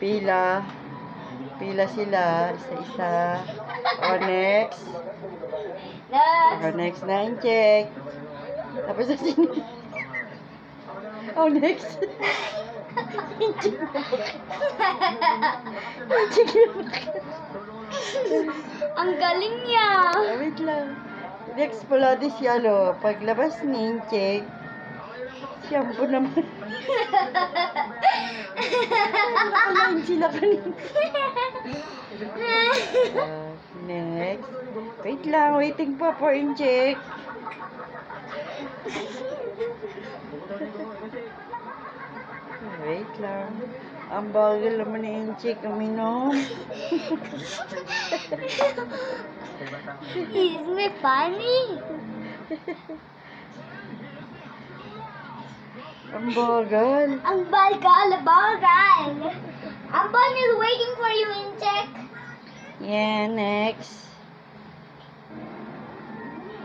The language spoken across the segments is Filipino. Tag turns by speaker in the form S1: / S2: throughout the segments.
S1: Pila. Pila sila. Isa-isa. O, next. O, next na incheck. Tapos na sino. O, next. Incheck na. Incheck na.
S2: Ang galing niya.
S1: Wait lang. Next pala di siya, lo. Paglabas ni incheck, shampoo naman. Nakalain sila kanina. Next. Wait lang, waiting pa for incheck. Wait lang. Ang bagal naman ni incheck uminom.
S2: Is me funny?
S1: Ang bagal.
S2: Ang bagal. Ambon is waiting for you in check.
S1: Yeah, next.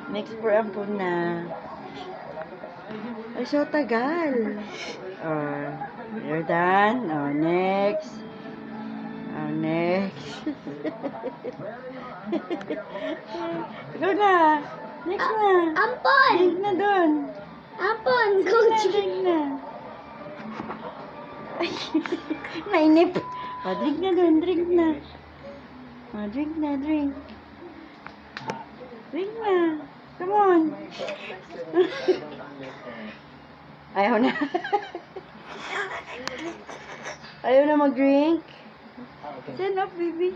S1: Next for ampun na. Ay, so tagal. Oh, you're done. Oh, next. Oh, next. Go na. Next na.
S2: Ampon!
S1: Drink na dun.
S2: Ampon, go
S1: Drink na. Ay, nainip. Oh, drink na dun. Drink na. Oh, drink na, drink. Drink na. Come on. Ayaw na. Ayaw na mag-drink. Stand up, baby.